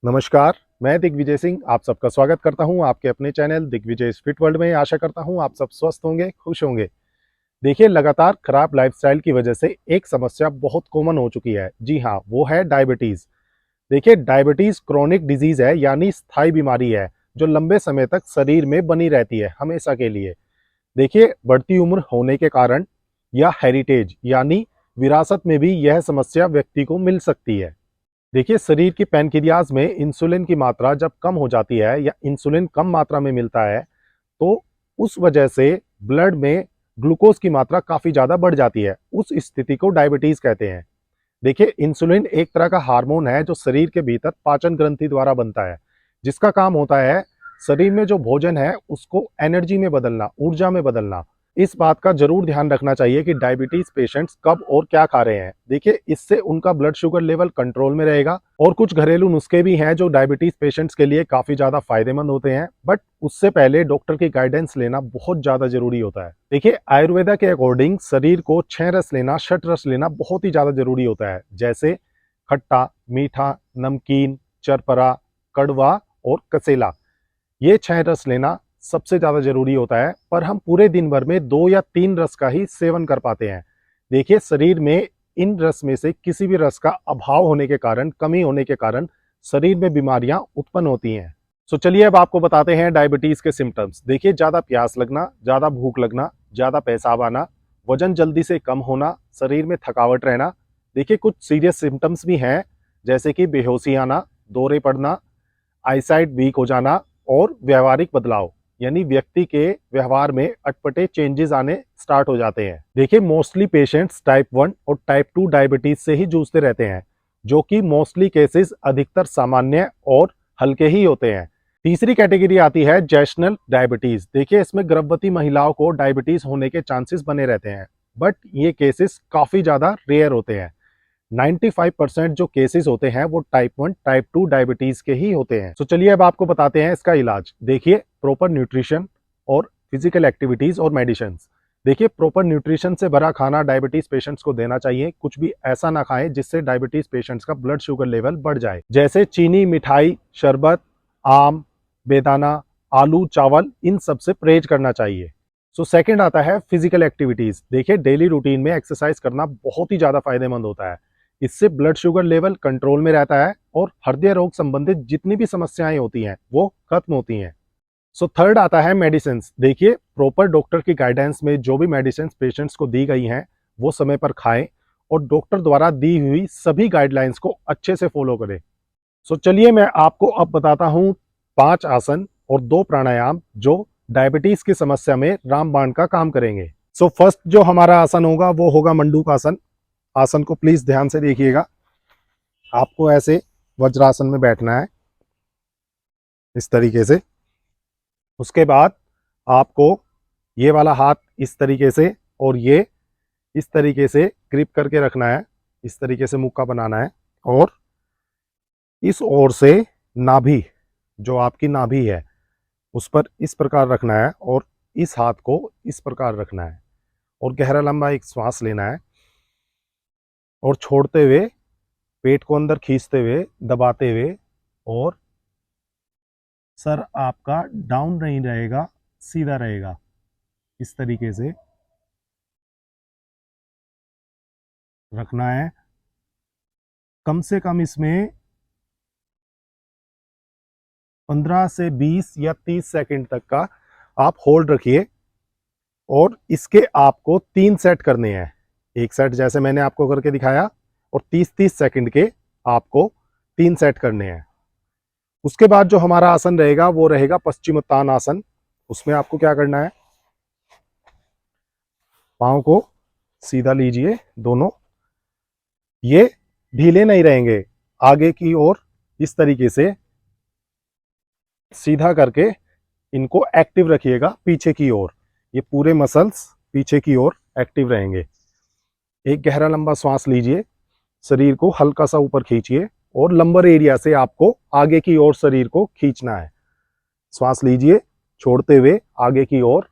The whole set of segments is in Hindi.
नमस्कार, मैं दिग्विजय सिंह आप सबका स्वागत करता हूं आपके अपने चैनल दिग्विजय फिट वर्ल्ड में। आशा करता हूं आप सब स्वस्थ होंगे, खुश होंगे। देखिए, लगातार खराब लाइफस्टाइल की वजह से एक समस्या बहुत कॉमन हो चुकी है। जी हाँ, वो है डायबिटीज। देखिए, डायबिटीज क्रॉनिक डिजीज है, यानी स्थायी बीमारी है जो लंबे समय तक शरीर में बनी रहती है, हमेशा के लिए। देखिए, बढ़ती उम्र होने के कारण या हेरिटेज यानी विरासत में भी यह समस्या व्यक्ति को मिल सकती है। देखिए, शरीर की पैनक्रियाज में इंसुलिन की मात्रा जब कम हो जाती है या इंसुलिन कम मात्रा में मिलता है, तो उस वजह से ब्लड में ग्लूकोज की मात्रा काफी ज्यादा बढ़ जाती है। उस स्थिति को डायबिटीज कहते हैं। देखिए, इंसुलिन एक तरह का हार्मोन है जो शरीर के भीतर पाचन ग्रंथि द्वारा बनता है, जिसका काम होता है शरीर में जो भोजन है उसको एनर्जी में बदलना, ऊर्जा में बदलना। इस बात का जरूर ध्यान रखना चाहिए कि डायबिटीज पेशेंट्स कब और क्या खा रहे हैं। देखिए, इससे उनका ब्लड शुगर लेवल कंट्रोल में रहेगा। और कुछ घरेलू नुस्खे भी हैं जो डायबिटीज पेशेंट्स के लिए काफी ज्यादा फायदेमंद होते हैं, बट उससे पहले डॉक्टर की गाइडेंस लेना बहुत ज्यादा जरूरी होता है। देखिए, आयुर्वेदा के अकॉर्डिंग शरीर को 6 रस लेना, 6 रस लेना बहुत ही ज्यादा जरूरी होता है, जैसे खट्टा, मीठा, नमकीन, चरपरा, कड़वा और कसेला। ये 6 रस लेना सबसे ज्यादा जरूरी होता है, पर हम पूरे दिन भर में 2 या 3 रस का ही सेवन कर पाते हैं। देखिए, शरीर में इन रस में से किसी भी रस का अभाव होने के कारण, कमी होने के कारण शरीर में बीमारियां उत्पन्न होती हैं। तो चलिए अब आपको बताते हैं डायबिटीज के सिम्टम्स। देखिए, ज्यादा प्यास लगना, ज्यादा भूख लगना, ज्यादा पेशाब आना, वजन जल्दी से कम होना, शरीर में थकावट रहना। देखिए, कुछ सीरियस सिम्टम्स भी हैं, जैसे कि बेहोशी आना, दौरे पड़ना, आईसाइट वीक हो जाना और व्यवहारिक बदलाव, यानी व्यक्ति के व्यवहार में अटपटे चेंजेस आने स्टार्ट हो जाते हैं। देखिए, मोस्टली पेशेंट्स टाइप 1 और टाइप 2 डायबिटीज से ही जूझते रहते हैं, जो कि मोस्टली केसेस अधिकतर सामान्य और हल्के ही होते हैं। तीसरी कैटेगरी आती है जेस्शनल डायबिटीज। देखिए, इसमें गर्भवती महिलाओं को डायबिटीज होने के चांसेस बने रहते हैं, बट ये केसेस काफी ज्यादा रेयर होते हैं। 95% जो केसेस होते हैं वो टाइप 1 टाइप 2 डायबिटीज के ही होते हैं। तो चलिए अब आपको बताते हैं इसका इलाज। देखिए, प्रॉपर न्यूट्रिशन और फिजिकल एक्टिविटीज और मेडिसिन। देखिए, प्रॉपर न्यूट्रिशन से भरा खाना डायबिटीज पेशेंट्स को देना चाहिए। कुछ भी ऐसा ना खाएं जिससे डायबिटीज पेशेंट्स का ब्लड शुगर लेवल बढ़ जाए, जैसे चीनी, मिठाई, शरबत, आम, बेदाना, आलू, चावल, इन सब से परहेज करना चाहिए। सो सेकंड आता है फिजिकल एक्टिविटीज। देखिए, डेली रूटीन में एक्सरसाइज करना बहुत ही ज्यादा फायदेमंद होता है। इससे ब्लड शुगर लेवल कंट्रोल में रहता है और हृदय रोग संबंधित जितनी भी समस्याएं होती हैं वो खत्म होती हैं। सो थर्ड आता है मेडिसिन। देखिए, प्रॉपर डॉक्टर की गाइडेंस में जो भी मेडिसिन पेशेंट्स को दी गई हैं वो समय पर खाएं और डॉक्टर द्वारा दी हुई सभी गाइडलाइंस को अच्छे से फॉलो करें। सो चलिए मैं आपको अब बताता हूं 5 आसन और 2 प्राणायाम जो डायबिटीज की समस्या में रामबाण का काम करेंगे। सो फर्स्ट जो हमारा आसन होगा वो होगा मंडूक आसन। आसन को प्लीज ध्यान से देखिएगा। आपको ऐसे वज्रासन में बैठना है, इस तरीके से। उसके बाद आपको ये वाला हाथ इस तरीके से और ये इस तरीके से ग्रिप करके रखना है। इस तरीके से मुक्का बनाना है और इस ओर से नाभि, जो आपकी नाभि है, उस पर इस प्रकार रखना है और इस हाथ को इस प्रकार रखना है और गहरा लंबा एक श्वास लेना है और छोड़ते हुए पेट को अंदर खींचते हुए, दबाते हुए, और सर आपका डाउन नहीं रहेगा, सीधा रहेगा। इस तरीके से रखना है। कम से कम इसमें 15 से 20 या 30 सेकंड तक का आप होल्ड रखिए और इसके आपको 3 सेट करने हैं। एक सेट जैसे मैंने आपको करके दिखाया और 30-30 सेकंड के आपको 3 सेट करने हैं। उसके बाद जो हमारा आसन रहेगा वो रहेगा पश्चिमोत्तान आसन। उसमें आपको क्या करना है, पाँव को सीधा लीजिए दोनों, ये ढीले नहीं रहेंगे, आगे की ओर इस तरीके से सीधा करके इनको एक्टिव रखिएगा पीछे की ओर। ये पूरे मसल्स पीछे की ओर एक्टिव रहेंगे। एक गहरा लंबा श्वास लीजिए, शरीर को हल्का सा ऊपर खींचिए और लंबर एरिया से आपको आगे की ओर शरीर को खींचना है। श्वास लीजिए, छोड़ते हुए आगे की ओर।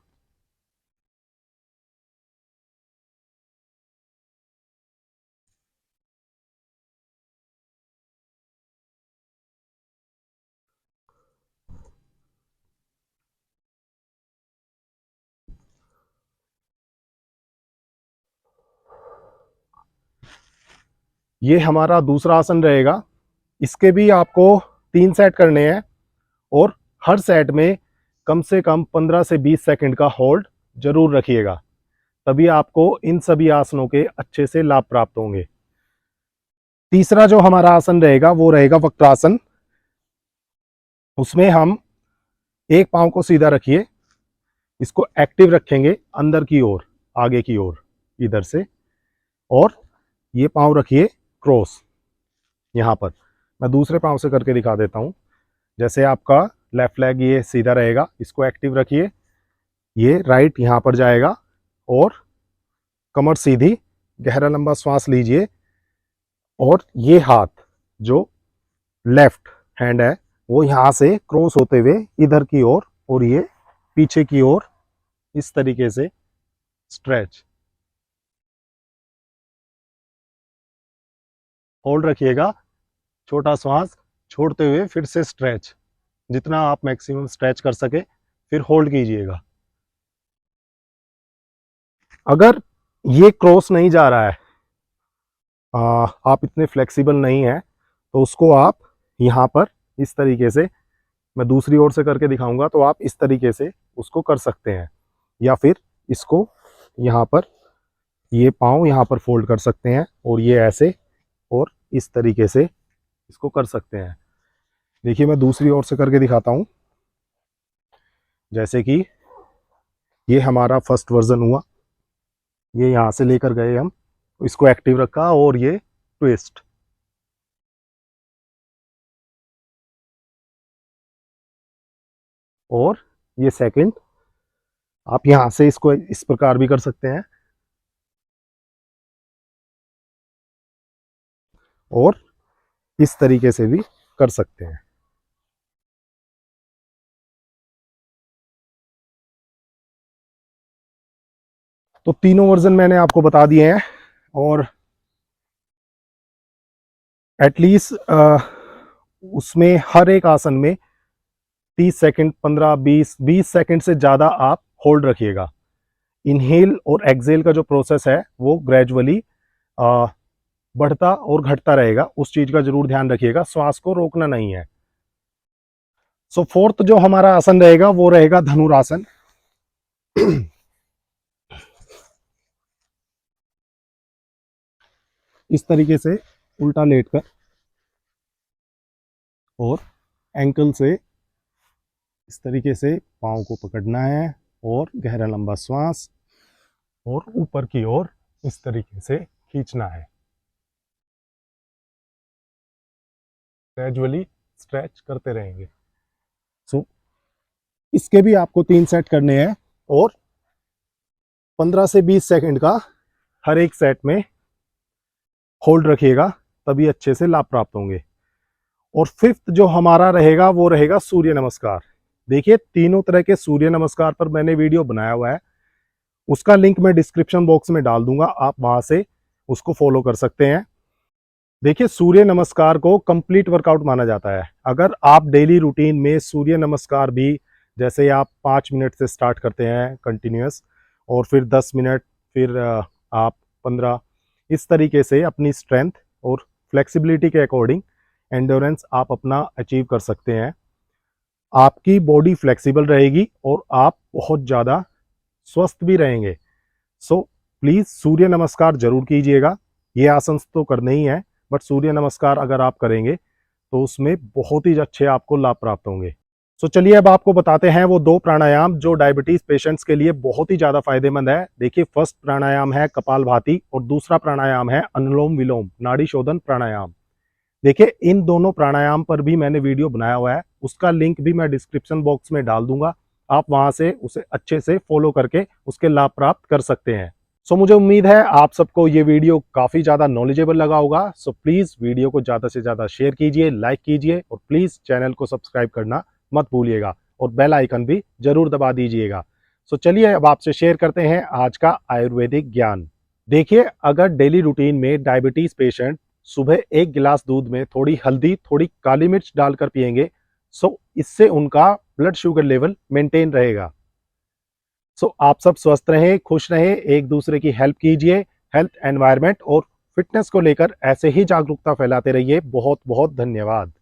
ये हमारा दूसरा आसन रहेगा। इसके भी आपको 3 सेट करने हैं और हर सेट में कम से कम 15 से 20 सेकंड का होल्ड जरूर रखिएगा, तभी आपको इन सभी आसनों के अच्छे से लाभ प्राप्त होंगे। तीसरा जो हमारा आसन रहेगा वो रहेगा वक्रासन। उसमें हम एक पांव को सीधा रखिए, इसको एक्टिव रखेंगे अंदर की ओर, आगे की ओर इधर से, और ये पांव रखिए क्रॉस यहाँ पर। मैं दूसरे पांव से करके दिखा देता हूँ। जैसे आपका लेफ्ट लेग ये सीधा रहेगा, इसको एक्टिव रखिए, ये राइट यहाँ पर जाएगा और कमर सीधी, गहरा लंबा श्वास लीजिए, और ये हाथ जो लेफ्ट हैंड है वो यहाँ से क्रॉस होते हुए इधर की ओर और ये पीछे की ओर इस तरीके से स्ट्रेच। होल्ड रखिएगा, छोटा श्वास छोड़ते हुए फिर से स्ट्रेच, जितना आप मैक्सिमम स्ट्रेच कर सके फिर होल्ड कीजिएगा। अगर ये क्रॉस नहीं जा रहा है, आप इतने फ्लेक्सिबल नहीं है, तो उसको आप यहाँ पर इस तरीके से, मैं दूसरी ओर से करके दिखाऊंगा, तो आप इस तरीके से उसको कर सकते हैं, या फिर इसको यहाँ पर ये पाँव यहाँ पर फोल्ड कर सकते हैं और ये ऐसे और इस तरीके से इसको कर सकते हैं। देखिए मैं दूसरी ओर से करके दिखाता हूँ। जैसे कि ये हमारा फर्स्ट वर्जन हुआ, ये यहाँ से लेकर गए हम, इसको एक्टिव रखा और ये ट्विस्ट, और ये सेकंड, आप यहाँ से इसको इस प्रकार भी कर सकते हैं और इस तरीके से भी कर सकते हैं। तो तीनों वर्जन मैंने आपको बता दिए हैं, और एटलीस्ट उसमें हर एक आसन में 30 सेकंड, 15, 20 सेकंड से ज़्यादा आप होल्ड रखिएगा। इनहेल और एक्सेल का जो प्रोसेस है वो ग्रेजुअली बढ़ता और घटता रहेगा, उस चीज़ का जरूर ध्यान रखिएगा, श्वास को रोकना नहीं है। सो फोर्थ जो हमारा आसन रहेगा वो रहेगा धनुरासन। इस तरीके से उल्टा लेटकर और एंकल से इस तरीके से पाँव को पकड़ना है और गहरा लंबा श्वास और ऊपर की ओर इस तरीके से खींचना है। ग्रेजुअली स्ट्रेच करते रहेंगे। सो इसके भी आपको 3 सेट करने हैं और 15 से 20 सेकंड का हर एक सेट में होल्ड रखिएगा, तभी अच्छे से लाभ प्राप्त होंगे। और फिफ्थ जो हमारा रहेगा वो रहेगा सूर्य नमस्कार। देखिए तीनों तरह के सूर्य नमस्कार पर मैंने वीडियो बनाया हुआ है, उसका लिंक मैं डिस्क्रिप्शन बॉक्स में डाल दूंगा, आप वहां से उसको फॉलो कर सकते हैं। देखिए सूर्य नमस्कार को कंप्लीट वर्कआउट माना जाता है। अगर आप डेली रूटीन में सूर्य नमस्कार भी, जैसे आप 5 मिनट से स्टार्ट करते हैं कंटिन्यूस, और फिर 10 मिनट, फिर आप 15, इस तरीके से अपनी स्ट्रेंथ और फ्लेक्सिबिलिटी के अकॉर्डिंग एंडोरेंस आप अपना अचीव कर सकते हैं। आपकी बॉडी फ्लेक्सिबल रहेगी और आप बहुत ज़्यादा स्वस्थ भी रहेंगे। सो प्लीज़ सूर्य नमस्कार जरूर कीजिएगा। ये आसन तो करने ही है, बट सूर्य नमस्कार अगर आप करेंगे तो उसमें बहुत ही अच्छे आपको लाभ प्राप्त होंगे। सो चलिए अब आपको बताते हैं वो 2 प्राणायाम जो डायबिटीज पेशेंट्स के लिए बहुत ही ज़्यादा फायदेमंद है। देखिए फर्स्ट प्राणायाम है कपालभाति और दूसरा प्राणायाम है अनुलोम विलोम नाड़ी शोधन प्राणायाम। देखिए इन दोनों प्राणायाम पर भी मैंने वीडियो बनाया हुआ है, उसका लिंक भी मैं डिस्क्रिप्शन बॉक्स में डाल दूंगा, आप वहां से उसे अच्छे से फॉलो करके उसके लाभ प्राप्त कर सकते हैं। सो मुझे उम्मीद है आप सबको ये वीडियो काफ़ी ज़्यादा नॉलेजेबल लगा होगा। सो प्लीज़ वीडियो को ज़्यादा से ज़्यादा शेयर कीजिए, लाइक कीजिए, और प्लीज़ चैनल को सब्सक्राइब करना मत भूलिएगा और बेल आइकन भी जरूर दबा दीजिएगा। सो चलिए अब आपसे शेयर करते हैं आज का आयुर्वेदिक ज्ञान। देखिए अगर डेली रूटीन में डायबिटीज़ पेशेंट सुबह 1 गिलास दूध में थोड़ी हल्दी, थोड़ी काली मिर्च डालकर पिएंगे, सो इससे उनका ब्लड शुगर लेवल मेंटेन रहेगा। सो आप सब स्वस्थ रहें, खुश रहें, एक दूसरे की हेल्प कीजिए, हेल्थ, एनवायरनमेंट और फिटनेस को लेकर ऐसे ही जागरूकता फैलाते रहिए। बहुत बहुत धन्यवाद।